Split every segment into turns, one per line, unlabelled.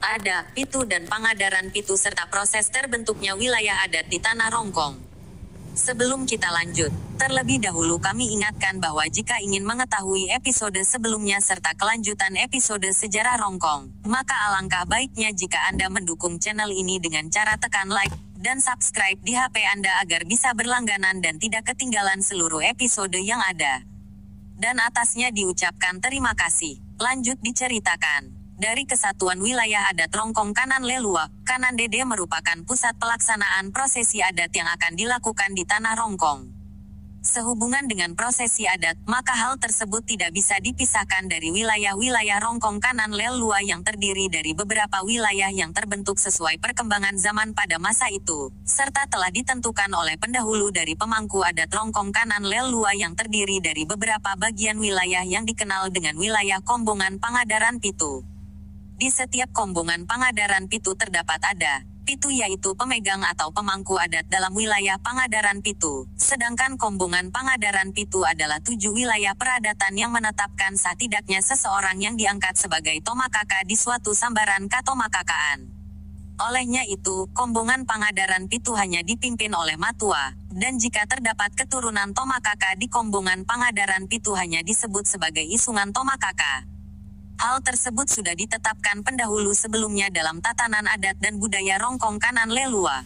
Ada, Pitu dan Pangadaran Pitu serta proses terbentuknya wilayah adat di Tanah Rongkong. Sebelum kita lanjut, terlebih dahulu kami ingatkan bahwa jika ingin mengetahui episode sebelumnya serta kelanjutan episode sejarah Rongkong, maka alangkah baiknya jika Anda mendukung channel ini dengan cara tekan like dan subscribe di HP Anda agar bisa berlangganan dan tidak ketinggalan seluruh episode yang ada. Dan atasnya diucapkan terima kasih. Lanjut diceritakan. Dari Kesatuan Wilayah Adat Rongkong Kanan Lelua, Kanan Dede merupakan pusat pelaksanaan prosesi adat yang akan dilakukan di Tanah Rongkong. Sehubungan dengan prosesi adat, maka hal tersebut tidak bisa dipisahkan dari wilayah-wilayah Rongkong Kanan Lelua yang terdiri dari beberapa wilayah yang terbentuk sesuai perkembangan zaman pada masa itu, serta telah ditentukan oleh pendahulu dari pemangku adat Rongkong Kanan Lelua yang terdiri dari beberapa bagian wilayah yang dikenal dengan wilayah Kombongan Pangadaran Pitu. Di setiap Kombongan Pangadaran Pitu terdapat ada Pitu, yaitu pemegang atau pemangku adat dalam wilayah Pangadaran Pitu, sedangkan Kombongan Pangadaran Pitu adalah 7 wilayah peradatan yang menetapkan sah tidaknya seseorang yang diangkat sebagai tomakaka di suatu sambaran katomakakaan. Olehnya itu, Kombongan Pangadaran Pitu hanya dipimpin oleh matua, dan jika terdapat keturunan tomakaka di Kombongan Pangadaran Pitu hanya disebut sebagai isungan tomakaka. Hal tersebut sudah ditetapkan pendahulu sebelumnya dalam tatanan adat dan budaya Rongkong Kanan Lelua.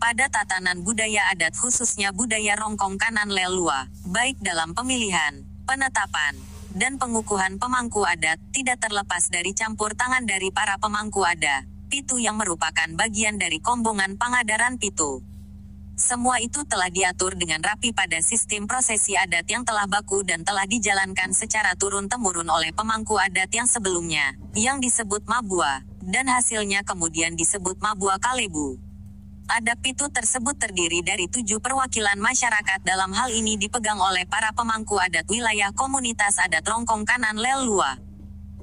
Pada tatanan budaya adat khususnya budaya Rongkong Kanan Lelua, baik dalam pemilihan, penetapan, dan pengukuhan pemangku adat, tidak terlepas dari campur tangan dari para pemangku adat, Pitu yang merupakan bagian dari Kombongan Pangadaran Pitu. Semua itu telah diatur dengan rapi pada sistem prosesi adat yang telah baku dan telah dijalankan secara turun-temurun oleh pemangku adat yang sebelumnya, yang disebut Mabua, dan hasilnya kemudian disebut Mabua Kalebu. Adat Pitu tersebut terdiri dari 7 perwakilan masyarakat, dalam hal ini dipegang oleh para pemangku adat wilayah komunitas adat Rongkong Kanan Lelua.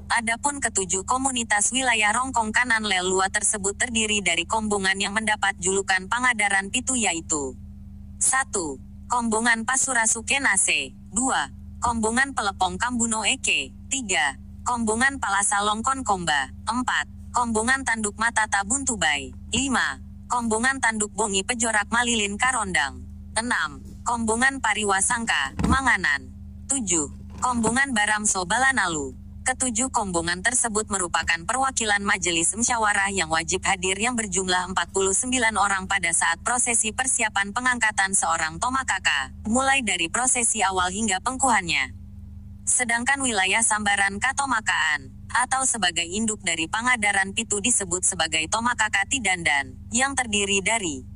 Adapun ketujuh komunitas wilayah Rongkong Kanan Lelua tersebut terdiri dari kombongan yang mendapat julukan Pangadaran Pitu, yaitu 1. Kombongan Pasurasuke Nase, 2. Kombongan Pelepong Kambuno Eke, 3. Kombongan Palasa Longkon Komba, 4. Kombongan Tanduk Matata Buntubai, 5. Kombongan Tanduk Bongi Pejorak Malilin Karondang, 6. Kombongan Pariwasangka, Manganan, 7. Kombongan Baramso Balanalu. Ketujuh kombongan tersebut merupakan perwakilan majelis musyawarah yang wajib hadir yang berjumlah 49 orang pada saat prosesi persiapan pengangkatan seorang tomakaka, mulai dari prosesi awal hingga pengkuhannya. Sedangkan wilayah sambaran katomakaan, atau sebagai induk dari Pangadaran Pitu disebut sebagai Tomakaka Tidandan, yang terdiri dari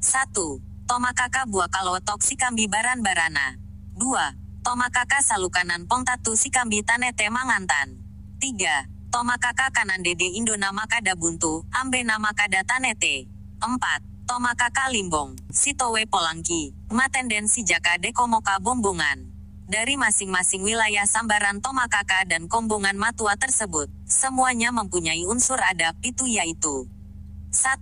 1. Tomakaka Buakalotok Sikambi Baran Barana, 2. Tomakaka Salukanan Pongtatu Sikambi Tanete Mangantan, 3. Tomakaka Kanan Dede Indona Makada Buntu, Ambe Namakada Tanete, 4. Tomakaka Limbong, Sitowe Polangki, Matenden Sijaka Dekomoka Bombongan. Dari masing-masing wilayah sambaran tomakaka dan kombongan matua tersebut, semuanya mempunyai unsur adat Pitu, yaitu 1.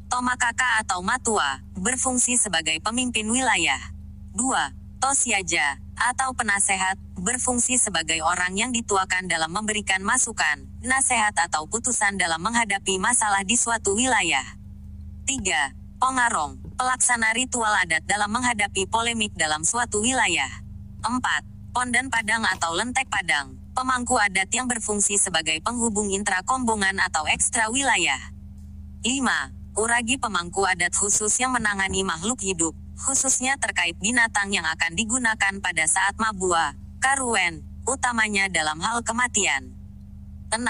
Tomakaka atau matua, berfungsi sebagai pemimpin wilayah. 2. Tosiaja, atau penasehat, berfungsi sebagai orang yang dituakan dalam memberikan masukan, nasihat atau putusan dalam menghadapi masalah di suatu wilayah. 3. Pengarong, pelaksana ritual adat dalam menghadapi polemik dalam suatu wilayah. 4. Pondan Padang atau Lentek Padang, pemangku adat yang berfungsi sebagai penghubung intra-kombongan atau ekstra wilayah. 5. Uragi, pemangku adat khusus yang menangani makhluk hidup, khususnya terkait binatang yang akan digunakan pada saat mabua, karuwen, utamanya dalam hal kematian. 6.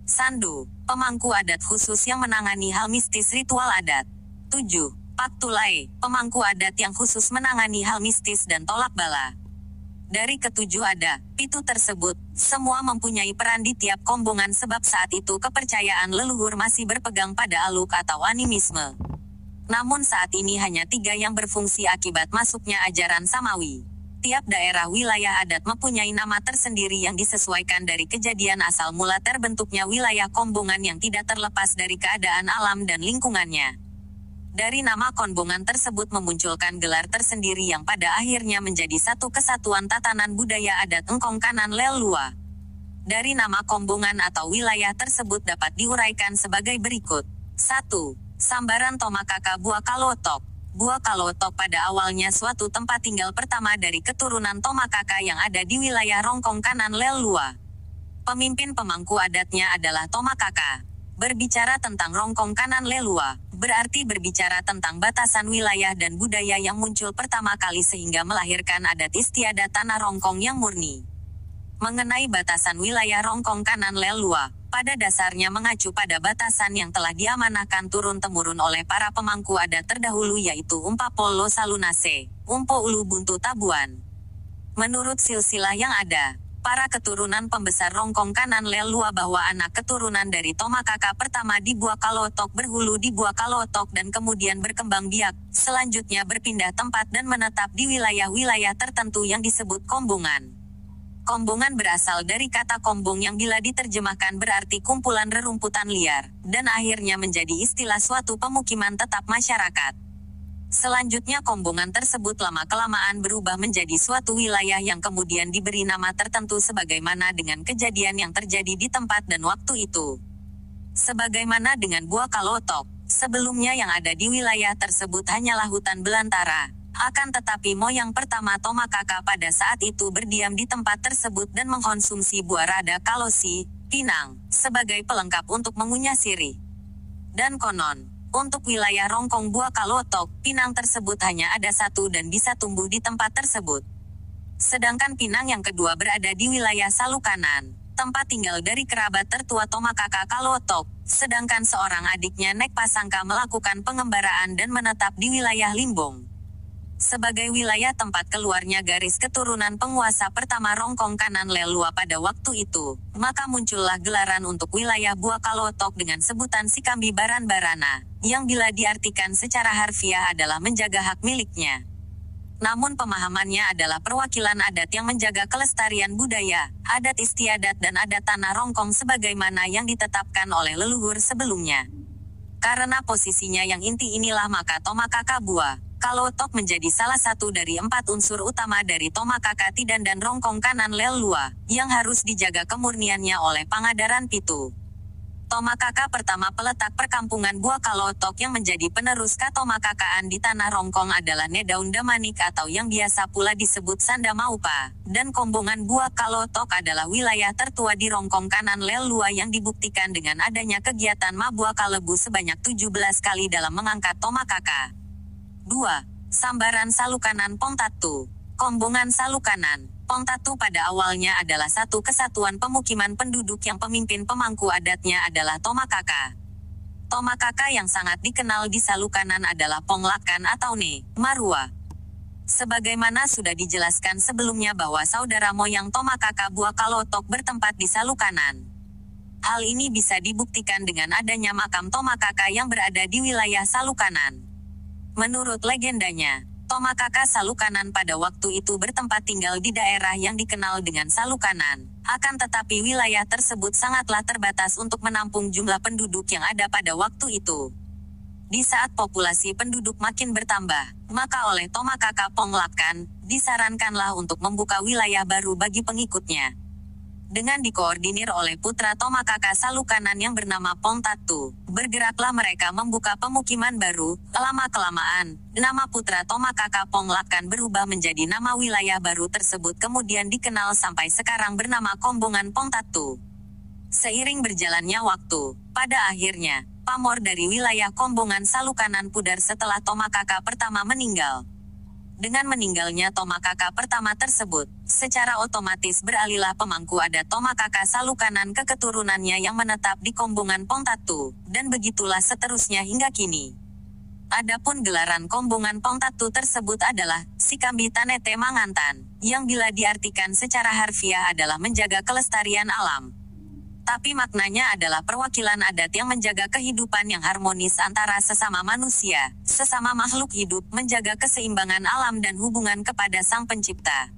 Sandu, pemangku adat khusus yang menangani hal mistis ritual adat. 7. Paktulai, pemangku adat yang khusus menangani hal mistis dan tolak bala. Dari ketujuh ada Pitu tersebut, semua mempunyai peran di tiap kombongan sebab saat itu kepercayaan leluhur masih berpegang pada aluk atau animisme. Namun saat ini hanya 3 yang berfungsi akibat masuknya ajaran Samawi. Tiap daerah wilayah adat mempunyai nama tersendiri yang disesuaikan dari kejadian asal mula terbentuknya wilayah kombongan yang tidak terlepas dari keadaan alam dan lingkungannya. Dari nama kombongan tersebut memunculkan gelar tersendiri yang pada akhirnya menjadi satu kesatuan tatanan budaya adat Engkong Kanan Lelua. Dari nama kombongan atau wilayah tersebut dapat diuraikan sebagai berikut. 1. Sambaran Tomakaka Bua Kalotok. Bua Kalotok pada awalnya suatu tempat tinggal pertama dari keturunan Tomakaka yang ada di wilayah Rongkong Kanan Lelua. Pemimpin pemangku adatnya adalah Tomakaka. Berbicara tentang Rongkong Kanan Lelua, berarti berbicara tentang batasan wilayah dan budaya yang muncul pertama kali sehingga melahirkan adat istiadat tanah Rongkong yang murni. Mengenai batasan wilayah Rongkong Kanan Lelua, pada dasarnya mengacu pada batasan yang telah diamanahkan turun-temurun oleh para pemangku adat terdahulu yaitu Umpa Polo Salunase, Umpo Ulu Buntu Tabuan. Menurut silsilah yang ada, para keturunan pembesar Rongkong Kanan Lelua bahwa anak keturunan dari Tomakaka pertama di Bua Kalotok berhulu di Bua Kalotok dan kemudian berkembang biak, selanjutnya berpindah tempat dan menetap di wilayah-wilayah tertentu yang disebut kombongan. Kombongan berasal dari kata kombong yang bila diterjemahkan berarti kumpulan rerumputan liar, dan akhirnya menjadi istilah suatu pemukiman tetap masyarakat. Selanjutnya kombongan tersebut lama-kelamaan berubah menjadi suatu wilayah yang kemudian diberi nama tertentu sebagaimana dengan kejadian yang terjadi di tempat dan waktu itu. Sebagaimana dengan Bua Kalotok, sebelumnya yang ada di wilayah tersebut hanyalah hutan belantara. Akan tetapi moyang pertama Tomakaka pada saat itu berdiam di tempat tersebut dan mengkonsumsi buah rada kalosi, pinang, sebagai pelengkap untuk mengunyah sirih. Dan konon, untuk wilayah Rongkong Bua Kalotok, pinang tersebut hanya ada satu dan bisa tumbuh di tempat tersebut. Sedangkan pinang yang kedua berada di wilayah Salukanan, tempat tinggal dari kerabat tertua Tomakaka Kalotok, sedangkan seorang adiknya Nek Pasangka melakukan pengembaraan dan menetap di wilayah Limbong. Sebagai wilayah tempat keluarnya garis keturunan penguasa pertama Rongkong Kanan Lelua pada waktu itu, maka muncullah gelaran untuk wilayah Bua Kalotok dengan sebutan Sikambi Baran-Barana, yang bila diartikan secara harfiah adalah menjaga hak miliknya. Namun pemahamannya adalah perwakilan adat yang menjaga kelestarian budaya, adat istiadat dan adat tanah Rongkong sebagaimana yang ditetapkan oleh leluhur sebelumnya. Karena posisinya yang inti inilah maka Tomakaka Bua Kalotok menjadi salah satu dari 4 unsur utama dari Tomakaka Tidan dan Rongkong Kanan Lelua, yang harus dijaga kemurniannya oleh Pangadaran Pitu. Tomakaka pertama peletak perkampungan Bua Kalotok yang menjadi penerus Katomakakaan di tanah Rongkong adalah Nedaun Damanik atau yang biasa pula disebut Sanda Maupa, dan kombongan Bua Kalotok adalah wilayah tertua di Rongkong Kanan Lelua yang dibuktikan dengan adanya kegiatan Mabua Kalebu sebanyak 17 kali dalam mengangkat Tomakaka. 2. Sambaran Salukanan Pongtatu. Kombongan Salukanan, Pongtatu pada awalnya adalah satu kesatuan pemukiman penduduk yang pemimpin pemangku adatnya adalah Tomakaka. Tomakaka yang sangat dikenal di Salukanan adalah Ponglakan atau Ne, Marua. Sebagaimana sudah dijelaskan sebelumnya bahwa saudara moyang Tomakaka Bua Kalotok bertempat di Salukanan. Hal ini bisa dibuktikan dengan adanya makam Tomakaka yang berada di wilayah Salukanan. Menurut legendanya, Tomakaka Salukanan pada waktu itu bertempat tinggal di daerah yang dikenal dengan Salukanan. Akan tetapi wilayah tersebut sangatlah terbatas untuk menampung jumlah penduduk yang ada pada waktu itu. Di saat populasi penduduk makin bertambah, maka oleh Tomakaka Ponglakan, disarankanlah untuk membuka wilayah baru bagi pengikutnya. Dengan dikoordinir oleh putra Tomakaka Salukanan yang bernama Pongtatu, bergeraklah mereka membuka pemukiman baru. Lama-kelamaan, nama putra Tomakaka Ponglakan berubah menjadi nama wilayah baru tersebut kemudian dikenal sampai sekarang bernama Kombongan Pongtatu. Seiring berjalannya waktu, pada akhirnya, pamor dari wilayah Kombongan Salukanan pudar setelah Tomakaka pertama meninggal. Dengan meninggalnya Tomakaka pertama tersebut, secara otomatis beralihlah pemangku adat Tomakaka Salukanan ke keturunannya yang menetap di Kombongan Pongtatu, dan begitulah seterusnya hingga kini. Adapun gelaran Kombongan Pongtatu tersebut adalah Sikambi Tanete Mangantan, yang bila diartikan secara harfiah adalah menjaga kelestarian alam. Tapi maknanya adalah perwakilan adat yang menjaga kehidupan yang harmonis antara sesama manusia, sesama makhluk hidup, menjaga keseimbangan alam dan hubungan kepada Sang Pencipta.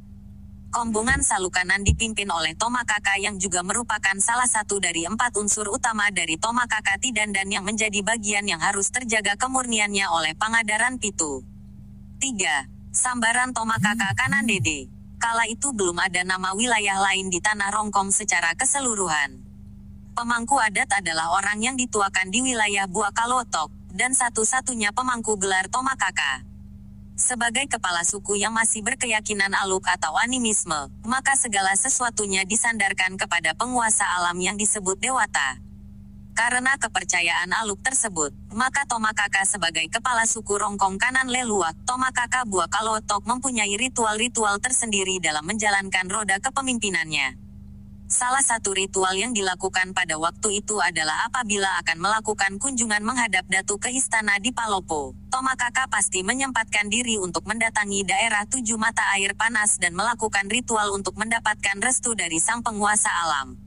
Kombongan Salukanan dipimpin oleh Tomakaka yang juga merupakan salah satu dari 4 unsur utama dari Tomakaka Tidan dan yang menjadi bagian yang harus terjaga kemurniannya oleh Pangadaran Pitu. 3. Sambaran Tomakaka Kanan Dede. Kala itu belum ada nama wilayah lain di Tanah Rongkong secara keseluruhan. Pemangku adat adalah orang yang dituakan di wilayah Bua Kalotok, dan satu-satunya pemangku gelar Tomakaka. Sebagai kepala suku yang masih berkeyakinan aluk atau animisme, maka segala sesuatunya disandarkan kepada penguasa alam yang disebut Dewata. Karena kepercayaan aluk tersebut, maka Tomakaka sebagai kepala suku Rongkong Kanan Leluak, Tomakaka Bua Kalotok mempunyai ritual-ritual tersendiri dalam menjalankan roda kepemimpinannya. Salah satu ritual yang dilakukan pada waktu itu adalah apabila akan melakukan kunjungan menghadap Datu ke istana di Palopo, Tomakaka pasti menyempatkan diri untuk mendatangi daerah 7 mata air panas dan melakukan ritual untuk mendapatkan restu dari sang penguasa alam.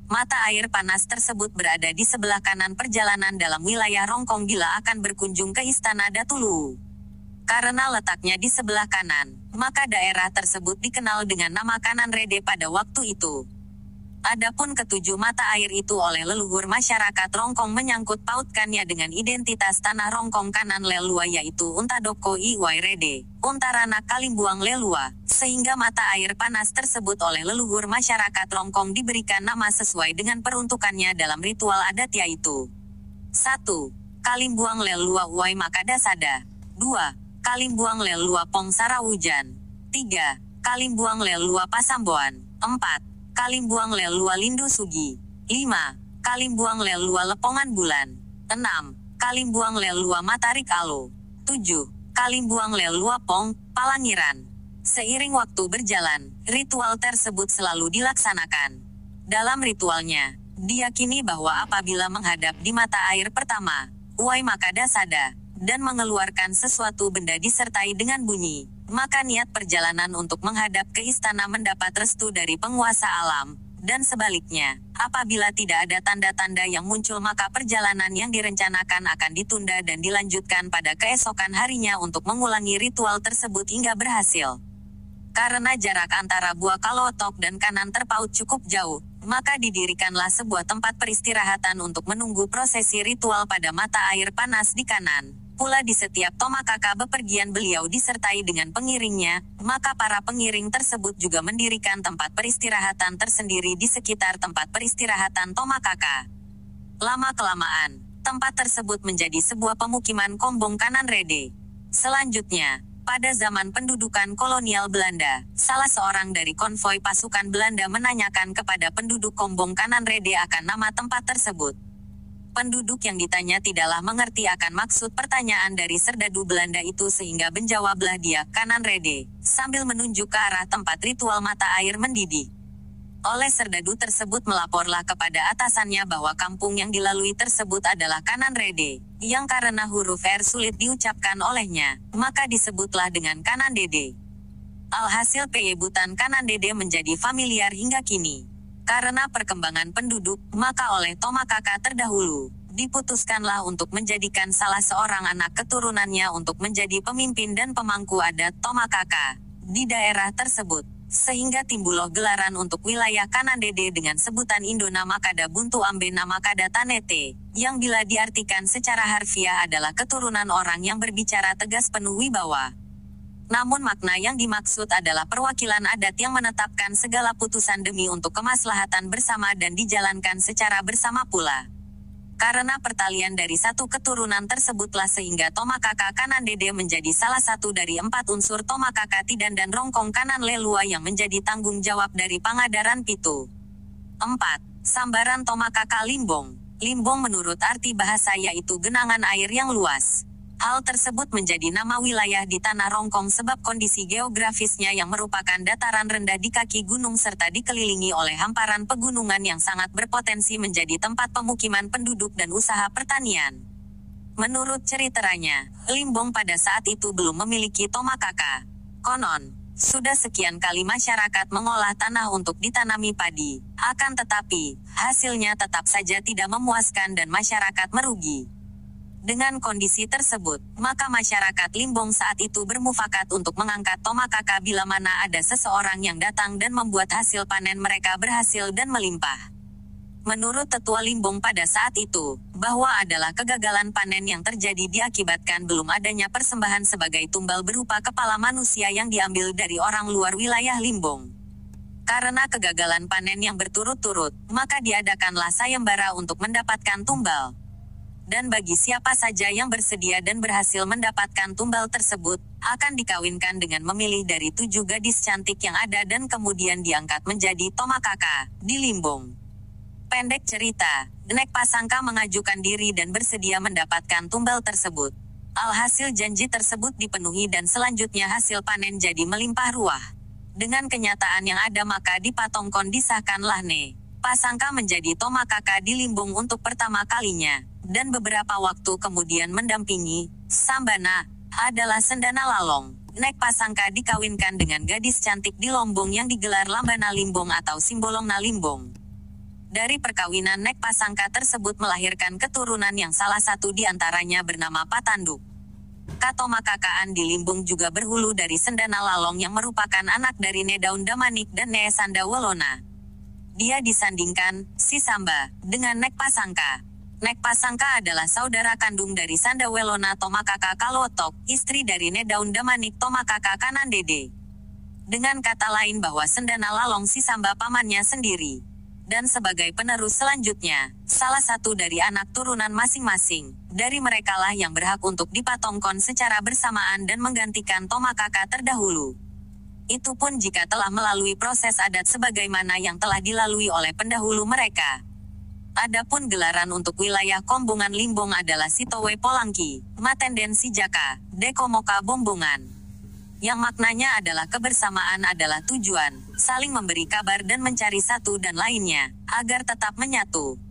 Mata air panas tersebut berada di sebelah kanan perjalanan dalam wilayah Rongkong bila akan berkunjung ke istana Datu Luwu. Karena letaknya di sebelah kanan, maka daerah tersebut dikenal dengan nama Kanan Rede pada waktu itu. Adapun ketujuh mata air itu oleh leluhur masyarakat Rongkong menyangkut pautkannya dengan identitas tanah Rongkong Kanan Lelua yaitu Untadoko Iwai Rede, Untaranak Kalimbuang Lelua, sehingga mata air panas tersebut oleh leluhur masyarakat Rongkong diberikan nama sesuai dengan peruntukannya dalam ritual adat yaitu 1. Kalimbuang Lelua Uwai Makadasada 2. Kalimbuang Lelua Pong Sarawujan 3. Kalimbuang Lelua Pasamboan 4. Kalimbuang Lelua Lindu Sugi 5. Kalimbuang Lelua Lepongan Bulan 6. Kalimbuang Lelua Matarik Alo 7. Kalimbuang Lelua Pong, Palangiran. Seiring waktu berjalan, ritual tersebut selalu dilaksanakan. Dalam ritualnya, diyakini bahwa apabila menghadap di mata air pertama, Uwai Makadasada, dan mengeluarkan sesuatu benda disertai dengan bunyi, maka niat perjalanan untuk menghadap ke istana mendapat restu dari penguasa alam, dan sebaliknya, apabila tidak ada tanda-tanda yang muncul maka perjalanan yang direncanakan akan ditunda dan dilanjutkan pada keesokan harinya untuk mengulangi ritual tersebut hingga berhasil. Karena jarak antara Bua Kalotok dan Kanan terpaut cukup jauh, maka didirikanlah sebuah tempat peristirahatan untuk menunggu prosesi ritual pada mata air panas di Kanan. Pula di setiap Tomakaka bepergian beliau disertai dengan pengiringnya, maka para pengiring tersebut juga mendirikan tempat peristirahatan tersendiri di sekitar tempat peristirahatan Tomakaka. Lama-kelamaan, tempat tersebut menjadi sebuah pemukiman Kombong Kanan Rede. Selanjutnya, pada zaman pendudukan kolonial Belanda, salah seorang dari konvoi pasukan Belanda menanyakan kepada penduduk Kombong Kanan Rede akan nama tempat tersebut. Penduduk yang ditanya tidaklah mengerti akan maksud pertanyaan dari serdadu Belanda itu sehingga menjawablah dia, Kanan Rede, sambil menunjuk ke arah tempat ritual mata air mendidih. Oleh serdadu tersebut melaporlah kepada atasannya bahwa kampung yang dilalui tersebut adalah Kanan Rede, yang karena huruf R sulit diucapkan olehnya, maka disebutlah dengan Kanan Dede. Alhasil penyebutan Kanan Dede menjadi familiar hingga kini. Karena perkembangan penduduk, maka oleh Tomakaka terdahulu, diputuskanlah untuk menjadikan salah seorang anak keturunannya untuk menjadi pemimpin dan pemangku adat Tomakaka di daerah tersebut, sehingga timbullah gelaran untuk wilayah Kanan Dede dengan sebutan Indo Namakada Buntu Ambe Namakada Tanete, yang bila diartikan secara harfiah adalah keturunan orang yang berbicara tegas penuh wibawa. Namun makna yang dimaksud adalah perwakilan adat yang menetapkan segala putusan demi untuk kemaslahatan bersama dan dijalankan secara bersama pula. Karena pertalian dari satu keturunan tersebutlah sehingga Tomakaka Kanan Dede menjadi salah satu dari 4 unsur Tomakaka Tidan dan Rongkong Kanan Lelua yang menjadi tanggung jawab dari Pangadaran Pitu. 4. Sambaran Tomakaka Limbong. Limbong menurut arti bahasa yaitu genangan air yang luas. Hal tersebut menjadi nama wilayah di Tanah Rongkong sebab kondisi geografisnya yang merupakan dataran rendah di kaki gunung serta dikelilingi oleh hamparan pegunungan yang sangat berpotensi menjadi tempat pemukiman penduduk dan usaha pertanian. Menurut ceritanya, Limbong pada saat itu belum memiliki Tomakaka. Konon, sudah sekian kali masyarakat mengolah tanah untuk ditanami padi, akan tetapi, hasilnya tetap saja tidak memuaskan dan masyarakat merugi. Dengan kondisi tersebut, maka masyarakat Limbong saat itu bermufakat untuk mengangkat Tomakaka bila mana ada seseorang yang datang dan membuat hasil panen mereka berhasil dan melimpah. Menurut Tetua Limbong pada saat itu, bahwa adalah kegagalan panen yang terjadi diakibatkan belum adanya persembahan sebagai tumbal berupa kepala manusia yang diambil dari orang luar wilayah Limbong. Karena kegagalan panen yang berturut-turut, maka diadakanlah sayembara untuk mendapatkan tumbal. Dan bagi siapa saja yang bersedia dan berhasil mendapatkan tumbal tersebut, akan dikawinkan dengan memilih dari 7 gadis cantik yang ada dan kemudian diangkat menjadi Tomakaka di Limbong. Pendek cerita, Nek Pasangka mengajukan diri dan bersedia mendapatkan tumbal tersebut. Alhasil janji tersebut dipenuhi dan selanjutnya hasil panen jadi melimpah ruah. Dengan kenyataan yang ada maka di Patongkon disahkanlah Nek Pasangka menjadi Tomakaka di Limbong untuk pertama kalinya. Dan beberapa waktu kemudian mendampingi Sambana adalah Sendana Lalong. Nek Pasangka dikawinkan dengan gadis cantik di Lombong yang digelar Lambana Limbong atau Simbolongna Limbong. Dari perkawinan Nek Pasangka tersebut melahirkan keturunan yang salah satu di antaranya bernama Patanduk. Katomakakaan di Limbong juga berhulu dari Sendana Lalong yang merupakan anak dari Nedaun Damanik dan Neesanda Wolona. Dia disandingkan, si Samba, dengan Nek Pasangka. Nek Pasangka adalah saudara kandung dari Sanda Welona Tomakaka Kalotok, istri dari Nedaun Damanik Tomakaka Kanandede. Dengan kata lain bahwa Sendana Lalong si Samba pamannya sendiri. Dan sebagai penerus selanjutnya, salah satu dari anak turunan masing-masing, dari merekalah yang berhak untuk dipatongkon secara bersamaan dan menggantikan Tomakaka terdahulu. Itu pun jika telah melalui proses adat sebagaimana yang telah dilalui oleh pendahulu mereka. Adapun gelaran untuk wilayah Kombongan Limbong adalah Sitowe Polangki, Matenden Sijaka, Dekomoka Bombongan. Yang maknanya adalah kebersamaan adalah tujuan, saling memberi kabar dan mencari satu dan lainnya, agar tetap menyatu.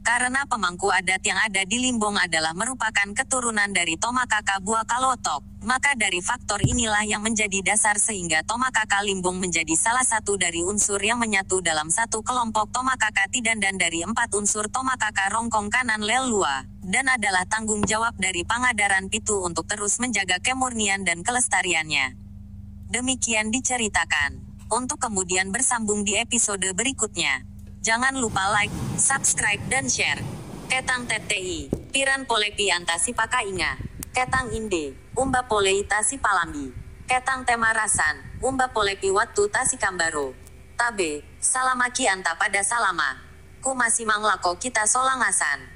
Karena pemangku adat yang ada di Limbong adalah merupakan keturunan dari Tomakaka Bua Kalotok, maka dari faktor inilah yang menjadi dasar sehingga Tomakaka Limbong menjadi salah satu dari unsur yang menyatu dalam satu kelompok Tomakaka Tidandan dari 4 unsur Tomakaka Rongkong Kanan Lelua, dan adalah tanggung jawab dari Pangadaran Pitu untuk terus menjaga kemurnian dan kelestariannya. Demikian diceritakan. Untuk kemudian bersambung di episode berikutnya. Jangan lupa like, subscribe dan share. Ketang TTI, Piran Polepi Antasi Pakainga. Ketang Inde, Umba Polei Tasi Palambi. Ketang Temarasan, Umba Polepi Watu Tasi Kambaro. Tabe, Salamaki Anta pada Salama. Ku masih manglako kita solangasan.